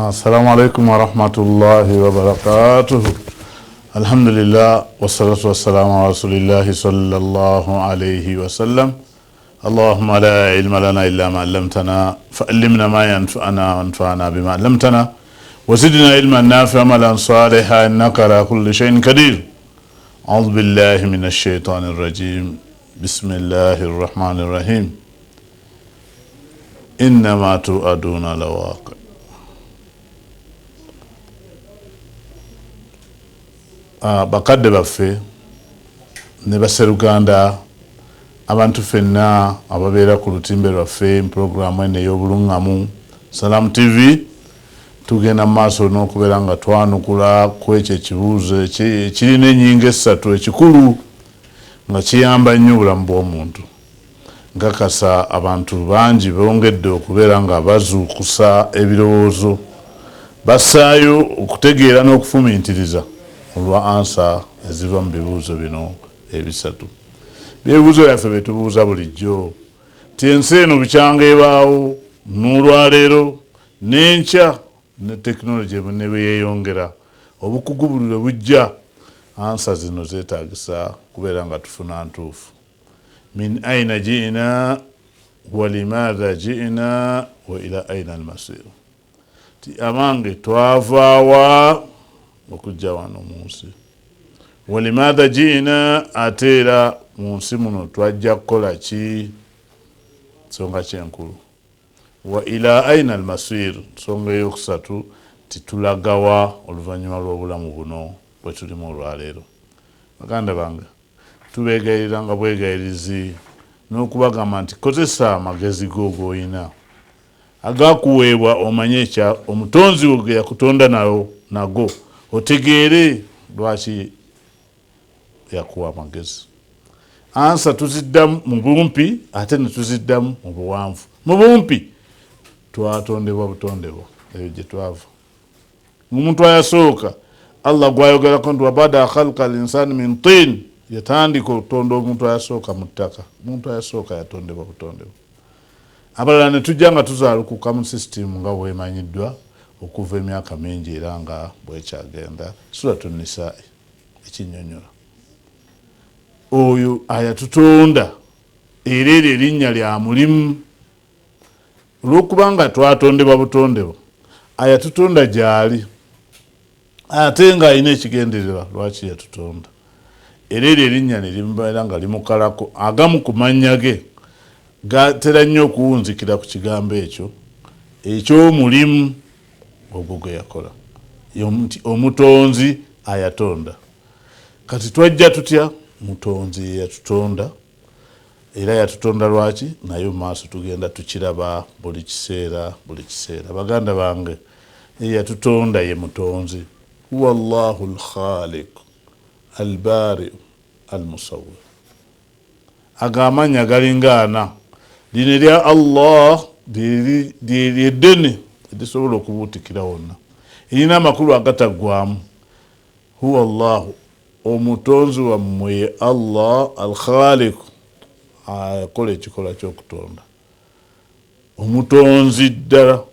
Assalamu alaikum wa rahmatullahi wa barakatuh. Alhamdulillah wassalatu wassalamu ala rasulillahi sallallahu alayhi wa sallam. Allahumma la ilma lana illa ma 'allamtana fa'allimna ma yanfa'una wanfa'na bima 'allamtana wa zidna ilman nafi'an amalan salihan innaka ala kulli shay'in qadir. A'udhu billahi minash shaitanir rajim. Bismillahir rahmanir rahim. Innama tu'aduna lawaqi. Bakadde baffe ne basseruganda abantu fenna ababeera ku lutimbe lwaffe programu eno ey'obulungamu Salam TV tugenda maaso n'okubeera nga twanukula ku ekyo ekibuuzo ekirina ennyingo essatu ekikulu nga kiyamba nnyo obulamu bw'omuntu. Nkakasa abantu bangi bongedde okubeera nga bazuukusa ebirowoozo bassaayo okutegeera n'okufumiitiriza olwa ansa eziva mu bibuuzo bino ebisatu. Byebuuzo byaffe bye tubuuza bulijjo ti ensi eno bukyanga ebaawo n'olwaleero n'enkya ne tekinologi ne bwe yeeyongera obukugu buli lwe bujja ansa zino zeetaagisa kubeera nga tufuna ntuufu. Min aina ji'na wa limaadha ji'na wa ila aina almasir. Ti amange twava wa okujja wano mu nsi. Wa limaadha ji'na ate era mu nsi muno twajja kukola ki? Nsonga kyenkulu. Wa ila aina almasir, nsonga eyokusatu titulagawa oluvannyuma lw'obulamu buno bwe tulimu olwaleero. Baganda bange tubeegayirira nga bwegayirizi n'okubagamba nti kozesa amagezi go g'olina agakuweebwa omanye ekya omutonzi wo ge yakutonda nago otegeere lwaki yakuwa amagezi. Ansa tuziddamu mu bumpi ate ne tuziddamu mu buwanvu. Mu bumpi twatondebwa butondebwa eyo gye twava. Omuntu ayasooka Allah gwayogerako nti wabada khalqa al-insani min tin, yatandika okutonda omuntu ayasooka mu ttaka. Omuntu ayasooka yatondebwa butondebwa. Abalala ne tujja nga tuzaalukuka mu sisitimu nga bwemanyiddwa okuva emyaka mingi era nga bwekyagenda. Suratu Nisaa ekinnyonnyola oyo ayatutonda era eryo erinnya lya mulimu. Olw'okuba nga twatondebwa butondebwa ayatutonda gy'ali ate nga alina ekigendererwa lwaki yatutonda era eryo erinnya ne limubeera nga limukalako. Agamu ku mannya ge gatera nnyo okuwunzikira ku kigambo ekyo eky'omulimu ogwo gwe yakola. Omutonzi ayatonda. Kati twajja tutya? Mutonzi yatutonda era yatutonda lwaki? Naye mu maaso tugenda tukiraba buli kiseera buli kiseera. Baganda bange yatutonda ye mutonzi. Huwa Allahu al-Khaliq al-Bari al-Musawwir. Agamanya galinga ana. Lino erya Allah lyeddene edisobola okubuutikira wonna, erina amakulu agataggwamu. Huwa Allahu, omutonzi wammwe ye Allah al-Khaliq, akola ekikola ky'okutonda. Omutonzi ddala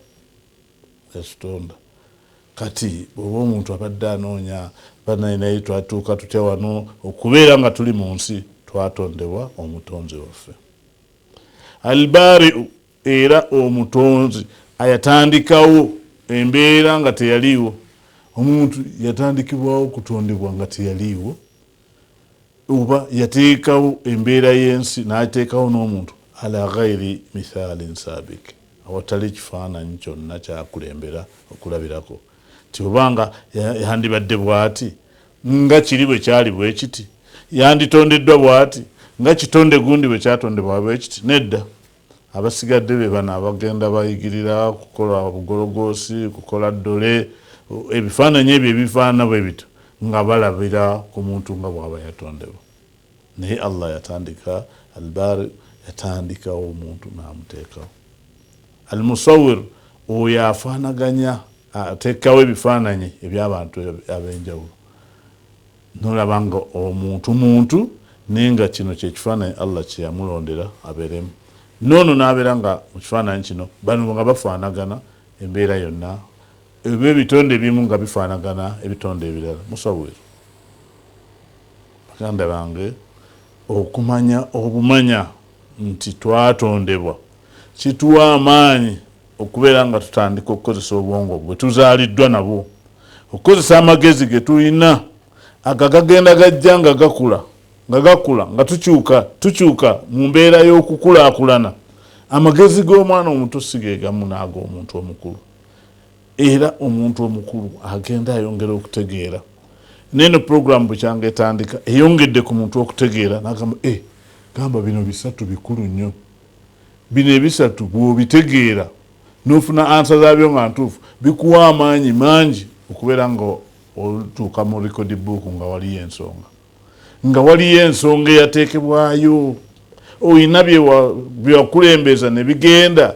yatutonda. Kati bw'oba omuntu abadde anoonya banaye twatuuka tutya wano okubeera nga tuli mu nsi, twatondebwa omutonzi waffe. Al-Bari, era omutonzi ayatandikawo embeera nga teyaliiwo. Omuntu yatandikibwawo kutondebwa nga teyaliiwo, oba yateekawo embeera y'ensi n'ateekawo n'omuntu ala ghairi mithalin sabik, awatali kifaananyi kyonna kyakulembera okulabirako. Tibanga yandibadde bw'ati nga kiri bwe kyali bwe kiti, yanditondeddwa bw'ati nga kitonde gundi bwe kyatondebwa bwe kiti. Nedda. Abasigadde be bano abagenda bayigirira kukola obugologoosi, kukola ddole, ebifaananyi ebyo ebifaana bwe bito nga balabira ku muntu nga bw'aba yatondebwa. Naye Allah yatandika, Al-Bari yatandikawo omuntu n'amuteekawo. Al-Musawwir, oyo afaanaganya ateekawo ebifaananyi eby'abantu ab'enjawulo. Nolaba nga omuntu naye nga kino kyekifaananyi Allah kye yamulondera abeeremu. Noono n'abeera nga mu kifaananyi kino bano nga bafaanagana embeera yonna ebitonde ebimu nga bifaanagana ebitonde ebirala. Musawiro baganda bange, okumanya obumanya nti twatondebwa kituwa amaanyi okubeera nga tutandika okukozesa obwongo bwe tuzaaliddwa nabwo, okukozesa amagezi ge tulina agagenda gajja nga gakula nga tukyuka mu mbeera y'okukulaakulana. Amagezi g'omwana omuto si ge gamu n'ag'omuntu omukulu, era omuntu omukulu agenda ayongera okutegeera. Neno program bukyanga etandika eyongedde ku muntu okutegeera n'agamba gamba bino bisatu bikulu nnyo, bino ebisatu bw'obitegeera n'ofuna ansa zaabyo nga ntuufu bikuwa amaanyi mangi okubeera nga otuuka mu record book nga waliyo ensonga eyateekebwayo, oyina byewakulembeza ne bigenda,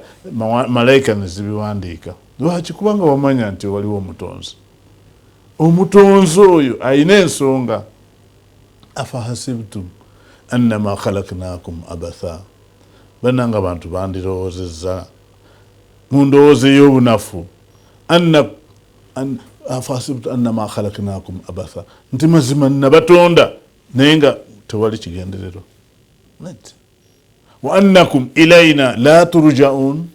malayika ne zibiwandiika. Lwaki? Kubanga wamanya nti waliwo omutonzi oyo ayina ensonga. Afahasibtum annama khalaqnakum abatha, bannanga abantu bandirowoozezza mu ndowooza ey'obunafu afahasibtum annama khalaqnakum abatha, nti mazima nabatonda naye nga tewali kigendererwa. Wa annakum ilayna la turja'un,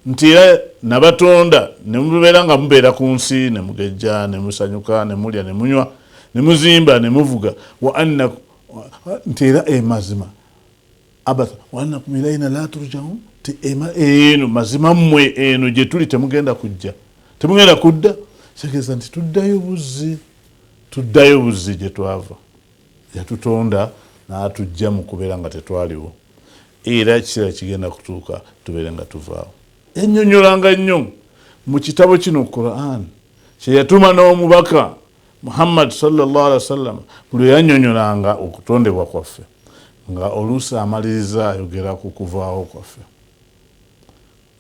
nti era nabatonda ne mubeera nga mubeera ku nsi ne mugejja ne musanyuka ne mulya ne munywa ne muzimba ne muvuga. Wa annakum, nti era mazima abatha wa annakum ilayna la turja'un, ti eno mazima mmwe eno gye tuli temugenda kudda. Kitegeeza nti tuddayo buzzi gye twava. Yatutonda n'atujja mu kubeera nga tetwaliwo, era kiseera kigenda kutuuka tubeere nga tuvaawo. Ennyonnyolanga nnyo mu kitabo kino Quran kye yatuma n'omubaka Muhammad sallallahu alaihi wasallam, buli yannyonnyolanga okutondebwa kwaffe nga oluusi amaliriza ayogera ku kuvaawo kwaffe.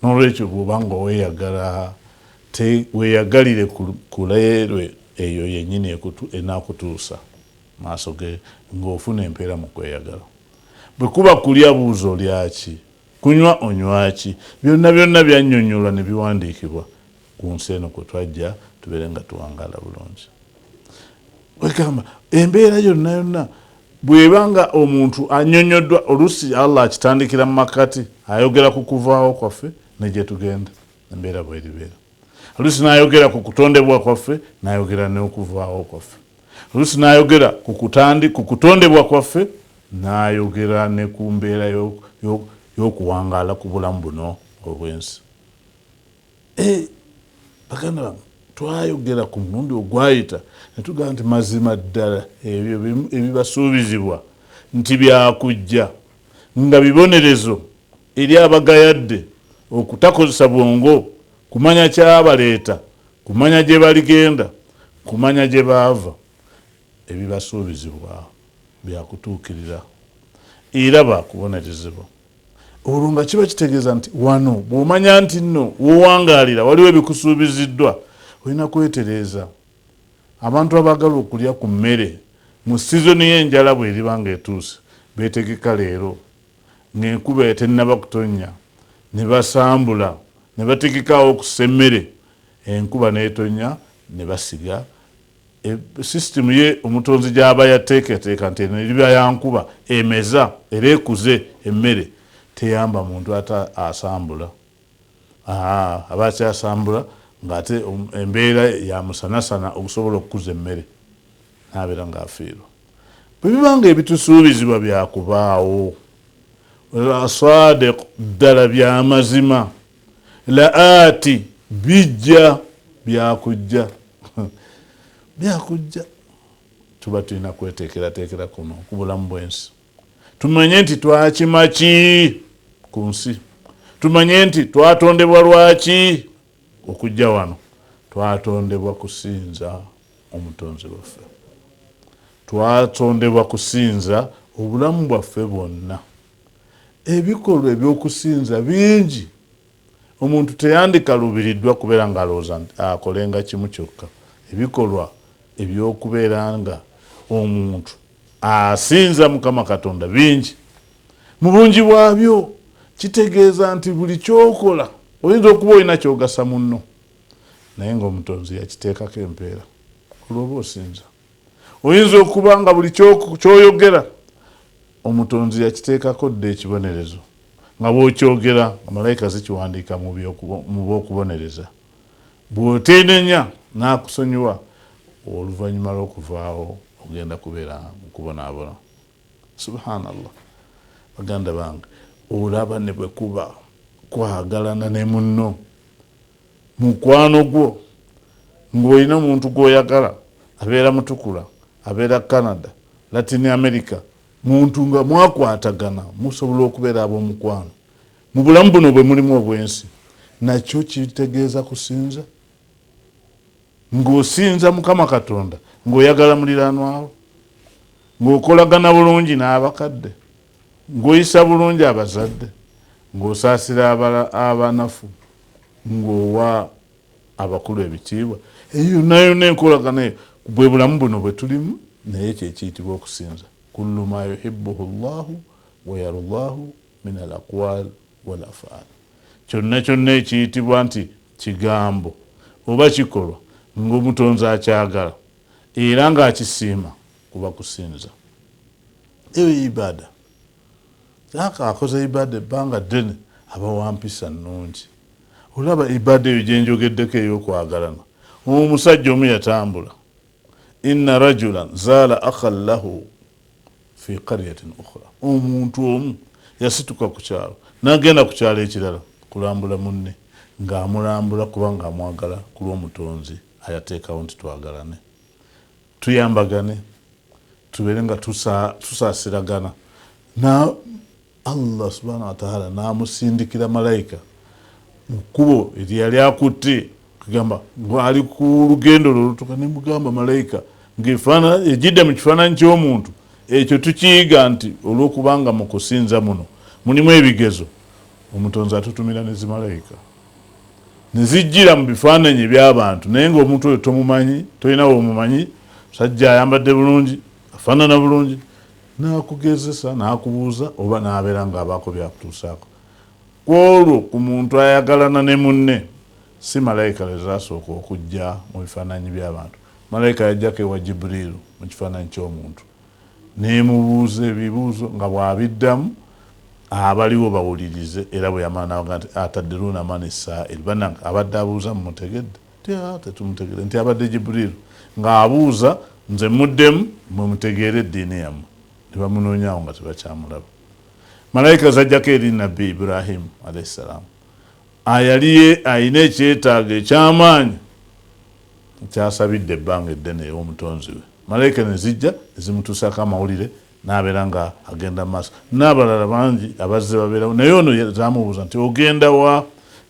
N'olwekyo bw'obanga weeyagala weeyagalire ku leerwe eyo yennyini enaakutuusa maaso ge ng'ofuna empeera mu kweyagala. Bwe kuba kulya buuza olyaki, kunywa onywaki, byonna byannyonnyola ne biwandiikibwa ku nsi eno kwe twajja tubeere nga tuwangaala bulungi. Wegamba embeera yonna bw'ebanga omuntu annyonnyoddwa, oluusi Allah akitandikira mu makati ayogera ku kuvaawo kwaffe ne gye tugenda, embeera bw'eribeera. Oluusi n'ayogera ku kutondebwa kwaffe n'ayogera n'okuvaawo kwaffe. Oluusi n'ayogera ku kutondebwa kwaffe n'ayogera ne ku mbeera y'okuwangaala ku bulamu buno obw'ensi. Baganda bange, twayogera ku mulundi ogwayita ne tugamba nti mazima ddala ebyo ebibasuubizibwa nti byakujja nga bibonerezo eri abagayadde okutakozesa bwongo, kumanya kyabaleeta, kumanya gye baligenda, kumanya gye baava. Ebibasuubizibwa byakutuukirira era baakubonerezebwa. Olwo nga kiba kitegeeza nti wano bw'omanya nti nno wowangaalira waliwo ebikusuubiziddwa, olina kwetereeza. Abantu abaagala okulya ku mmere mu sizoni y'enjala bw'eriba ng'etuuse beetegeka leero ng'enkuba tennaba kutonnya, ne basambula ne bategekawo okussa emmere, enkuba n'etonnya ne basiga. Sisitimu ye omutonzi gy'aba yateekateeka nti eno eriba ya nkuba emeza era ekuze emmere, teyamba muntu asambula. Aba akyasambula ng'ate embeera ya musanasana okusobola okukuza emmere n'abeera ng'afiirwa. Bwe biba nga ebitusuubizibwa byakubaawo, sadiq ddala by'amazima, laati bijja byakujja tuba tulina kweteekerateekera kuno ku bulamu bw'ensi. Tumanye nti twakima ki ku nsi, tumanye nti twatondebwa lwaki okujja wano. Twatondebwa kusinza omutonzi waffe, twatondebwa kusinza obulamu bwaffe bwonna. Ebikolwa ebyokusinza bingi, omuntu teyandikalubiriddwa kubeera ng'alowooza nti akolenga kimu kyokka. Ebikolwa ebyokubeera nga omuntu asinza Mukama Katonda bingi. Mu bungi bwabyo kitegeeza nti buli kyokola oyinza okuba olina kyogasa munno. naye ng'omutonzi yakiteekako empeera olwoba osinza. Oyinza okuba nga buli kyoyogera omutonzi yakiteekako dda ekibonerezo nga bw'okyogera malayika zikiwandiika mu b'okubonereza. Bw'oteenenya n'akusonyiwa oluvannyuma lw'okuvaawo ogenda kubeera mu kubonaabona. Subhanallah. Baganda bange, olaba ne bwe kuba kwagalana ne munno mukwano gwo ng'olina omuntu gw'oyagala abeera Mutukula, abeera Canada, Latin America, muntu nga mwakwatagana musobola okubeera ab'omukwano mu bulamu buno bwe mulimu obwensi. Nakyo kitegeeza kusinza, ng'osinza Mukama Katonda ng'oyagala muliraanwawo, ng'okolagana bulungi n'abakadde, ng'oyisa bulungi abazadde, ng'osaasira abanafu, ng'owa abakulu ebitiibwa. Eyo yonna enkolagana eyo bwe bulamu buno bwe tulimu, naye kyekiyitibwa okusinza. Kullu ma yuhibbuhu Allahu wa yardahu min al-aqwal wal af'al. Kyonna ekiyitibwa nti kigambo oba kikolwa ng'omutonzi akyagala era ng'akisiima kuba kusinza. Eyo ibada. Akoze ibada ebbanga ddene aba wa mpisa nnungi. Olaba ibada eyo gye njogeddeko ey'okwagalana. Omusajja omu yatambula. Inna rajulan zaala akhan lahu fi qaryatin ukhra. Omuntu omu yasituka ku kyalo n'agenda ku kyalo ekirala kulambula munne ng'amulambula kubanga amwagala ku lw'omutonzi ayateekawo nti twagalane, tuyambagane, tubeere nga tusaasiragana. Na Allah subhanahu wa ta'ala n'amusindikira malayika mu kkubo eryali akutte, kugamba ng'ali ku lugendo lw'olutuka ne mugamba malayika ejjidde mu kifaananyi ky'omuntu. Ekyo tukiyiga nti olw'okubanga mu kusinza muno mulimu ebigezo, omutonzi atutumira ne zimalayika ne zijjira mu bifaananyi eby'abantu, naye ng'omuntu oyo tomumanyi, tolina w'omumanyi. Sajja ayambadde bulungi, afaanana bulungi, n'akugezesa n'akubuuza oba n'abeera ng'abaako byakutuusaako. Ku olwo ku muntu ayagalana ne munne, si malayika lezasooka okujja mu bifaananyi by'abantu. Malayika yajjako ewa Jibriilu mu kifaananyi ky'omuntu neemubuuza ebibuuzo nga bw'abiddamu abaliwo bawulirize. Era bwe yamala n'avuga nti ataddiruuna mani saa'il, bannange abadde abuuza mumutegedde? Tetumutegedde. Nti abadde Jibriilu ng'abuuza, nze muddemu mwe mutegeere eddiini yammwe. Ne bamunoonyaawo nga tebakyamulaba. Malayika zajjako eri Nabbi Ibrahimu alayhi salaamu, ayali ayina ekyetaago eky'amaanyi kyasabidde ebbanga eddene ew'omutonzi we. Malayika ne zijja ne zimutuusako amawulire n'abeera nga agenda mu maaso. N'abalala bangi abazze babeerawo, naye ono zaamubuuza nti ogenda wa?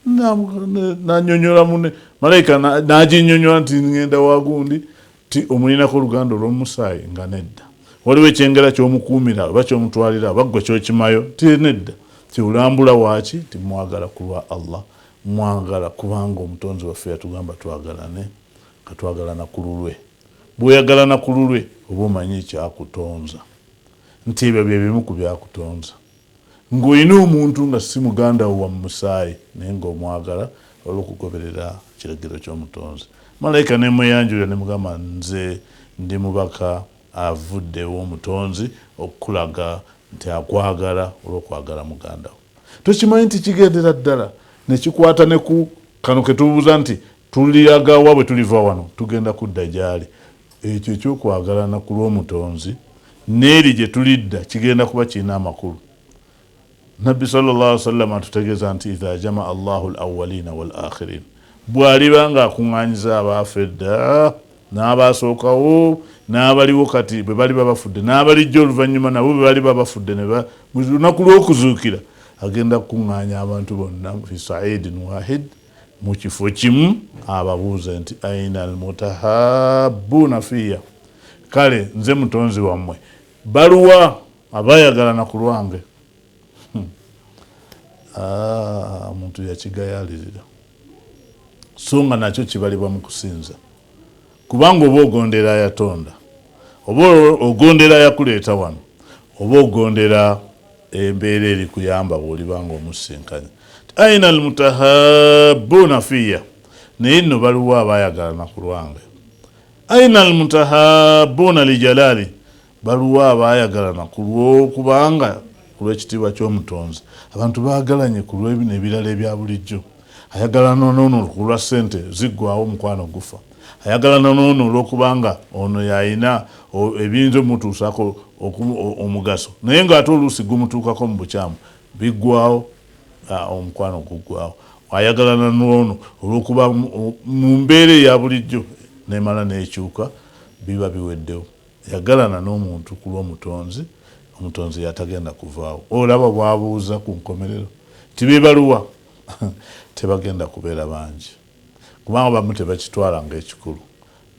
N'annyonnyola munne. Malayika n'aginnyonnyola nti ngenda wa gundi, ti omulinako oluganda olw'omusaayi nga nedda. Waliwo ekyengera ky'omukuumira oba ky'omutwalira oba ggwe ky'okimayo, ti nedda. Tiolambula waaki? Timwagala ku lwa Allah, mwagala kubanga omutonzi waffe yatugamba twagalane, katwagalana ku lulwe. Bw'oyagalana ku lulwe oba omanyi ekyakutonza, nti ebyo bye bimu ku byakutonza. Ng'olina omuntu nga si muganda wo wa mu musaayi naye ng'omwagala olw'okugoberera kiragiro ky'omutonzi. Malayika ne mweyanjulira ne mugamba nze ndi mubaka avudde ew'omutonzi okukulaga nti akwagala olw'okwagala muganda wo. Tokimanyi nti kigendera ddala ne kikwata ne ku kano ke tubuuza nti tuliyaga wa bwe tuliva wano tugenda kudda gyali. Ekyo ekyokwagalana ku lw'omutonzi n'eri gye tulidda kigenda kuba kirina amakulu. Nabbi sallallahu alaihi wasallam atutegeeza nti idha jamaa Allahu al-awwalina wal-akhirin, bw'aliba ng'akuŋŋaanyiza abaafa edda n'abaasookawo n'abaliwo kati bwe baliba bafudde n'abalijja oluvannyuma nabo bwe baliba bafudde mu lunaku lw'okuzuukira agenda kukuŋŋaanya abantu bonna fi sa'idin wahid, mu kifo kimu, ababuuze nti aina almutahabbuuna fiya, kale nze mutonzi wammwe baluwa abayagalana ku lwange? Omuntu yakigayaalirira. So nga nakyo kibalibwa mu kusinza, kubanga oba ogondera yatonda, oba ogondera yakuleeta wano, oba ogondera embeera eri kuyamba bw'olibanga omusinkanye. Aina almutahabbuuna fiya, naye nno baliwo abayagalana ku lwange. Aina almutahabuna lijalali, baliwo abayagalana ku lwokubanga ku lw'ekitiibwa ky'omutonzi. Abantu bagalanye ku lw'ebino ebirala ebya bulijjo. Ayagalana n'ono ku lwa ssente ziggwawo omukwano gufa. Ayagalana n'ono olw'okubanga ono yalina ebiyinza omutuusako omugaso, naye ng'ate oluusi gumutuukako mu bukyamu, biggwawo, omukwano guggwawo. Ayagalana n'ono olw'okuba mu mbeera eya bulijjo nemala n'ekyuka, biba biweddewo. Yagalana n'omuntu ku lw'omutonzi, omutonzi yatagenda kuvaawo. Olaba bwabuuza ku nkomerero tibebaluwa tebagenda kubeera bangi, kubanga bamu tebakitwala ng'ekikulu.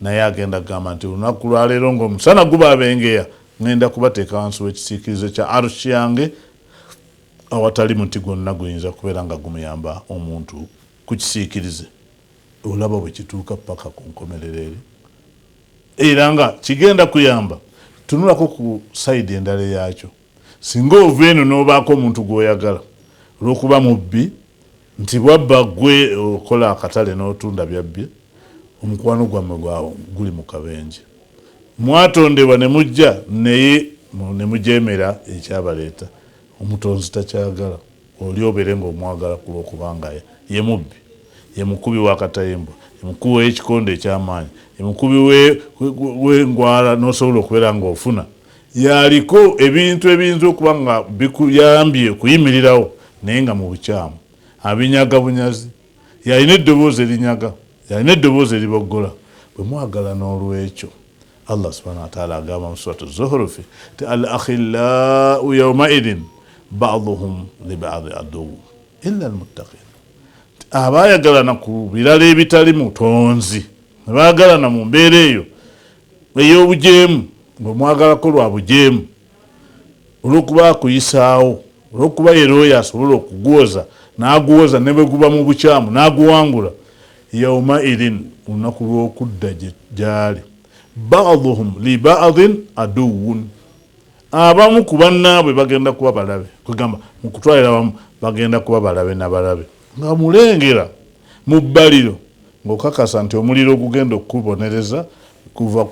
Naye agenda kugamba nti olunaku lwaleero ng'omusana gubaabengeya, ngenda kubateeka wansi w'ekisiikirize kya arushi yange, awatali muti gwonna guyinza kubeera nga gumuyamba omuntu ku kisiikirize. Olaba bwe kituuka paka ku nkomerero eri, era nga kigenda kuyamba. Tunulako ku sayidi endala yakyo. Singa ova eno n'obaako omuntu gw'oyagala olw'okuba mubbi, nti bwabba gwe okola akatale n'otunda byabbye, omukwano gwammwe guli mu kabenje. Mwatondebwa ne mujja naye ne mujeemera ekyabaleeta. Omutonzi takyagala oli obeere ng'omwagala ku lw'okubanga ye mubbi, ye mukubi w'akatayimbwa, ye mukubi w'ekikonde eky'amaanyi, ye mukubi w'engwala n'osobola okubeera ng'ofuna. Yaliko ebintu ebiyinza okuba nga bikuyambye okuyimirirawo naye nga mu bukyamu. Abinyaga bunyazi, yalina eddoboozi erinyaga, yalina eddoboozi eriboggola. Bwe mwagala n'olwekyo, Allah subhanahu wa ta'ala agamba mu suratu Zuhrufi ti al-akhillau yawmaidin ba'duhum li ba'di aduwwun illa al-muttaqin. Abayagalana ku birala ebitali mutonzi, bayagalana mu mbeera eyo ey'obujeemu, ng'omwagalako lwa bujeemu, olw'okuba akuyisaawo, olw'okuba era oyo asobola okugwoza, n'aguwoza ne bwe guba mu bukyamu n'aguwangula. Yawmaidin, olunaku lw'okudda gy'ali, ba'duhum li ba'din aduwwun, abamu ku bannaabwe bagenda kuba balabe. Kugamba mu kutwalira abamu bagenda kuba balabe na balabe, nga mulengera mu bbaliro ng'okakasa nti omuliro gugenda okukubonereza kuva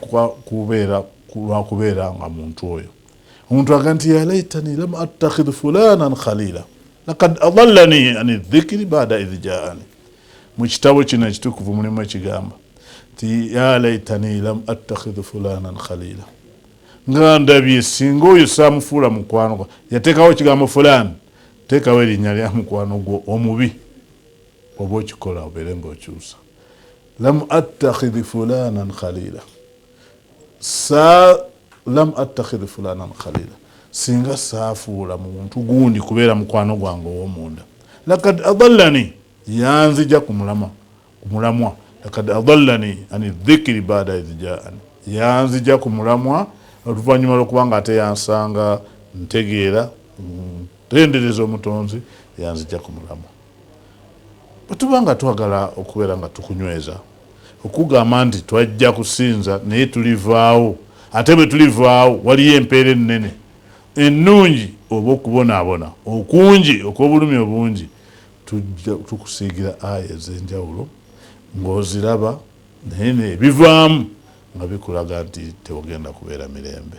kubeera nga muntu oyo. Omuntu aga nti ya laitani lam attakhidh fulanan khalila lakad adallani ani dhikri ba'da idh ja'ani. Mu kitabo kino ekitukuvu mulimu ekigamba ti ya laitani lam attakhidh fulanan khalila, nga ndabye singa oyo saamufuula mukwano gwo. Yateekawo ekigambo fulani, teekawo erinnya lya mukwano gwo omubi, oba okikola obeere ng'okyusa. Lam attakhidh fulanan khalila, lam attakhidh fulanan khalila, singa saafuula muntu gundi kubeera mukwano gwange ow'omunda. Lakad adallani, yanzija ku mulamwa. Lakad adallani ani dhikri ba'da idh ja'ani, yanzija ku mulamwa oluvannyuma lw'okubanga ate yansanga ntegeera tendereza omutonzi, yanzija ku mulamwa. Bwe tuba nga twagala okubeera nga tukunyweza, okugamba nti twajja kusinza naye tulivaawo, ate bwe tulivaawo waliyo empeera ennene ennungi oba okubonaabona okungi okw'obulumi obungi, tujja tukusiigira aya ez'enjawulo ng'oziraba naye nebivaamu nga bikulaga nti tewagenda kubeera mirembe.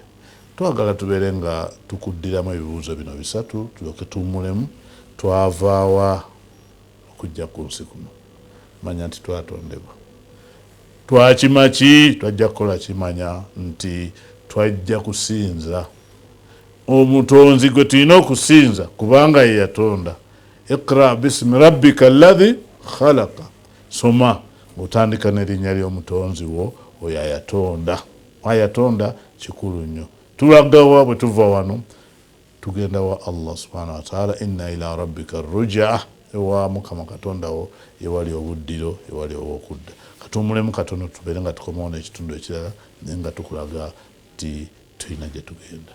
Twagala tubeere nga tukuddiramu ebibuuzo bino bisatu tulyoke tuwummulemu. Twavaawa okujja ku nsi kuno? Manya nti twatondebwa. Twakima ki? Twajja kukola kimanya nti twajja kusinza omutonzi gwe tulina okusinza kubanga ye yatonda. Iqra bismi rabbika alladhi khalaqa, soma ng'otandika n'erinnya ly'omutonzi wo oyo ayatonda. Ayatonda kikulu nnyo. Tulagawa bwe tuva wano tugenda wa Allah subhanahu wa ta'ala, inna ila rabbika rujaa, ewa Mukama Katonda wo ewali obuddiro, ewali ow'okudda. Katuwummulemu katono tubeere nga tukomawo n'ekitundu ekirala naye nga tukulaga nti tulina gye tugenda.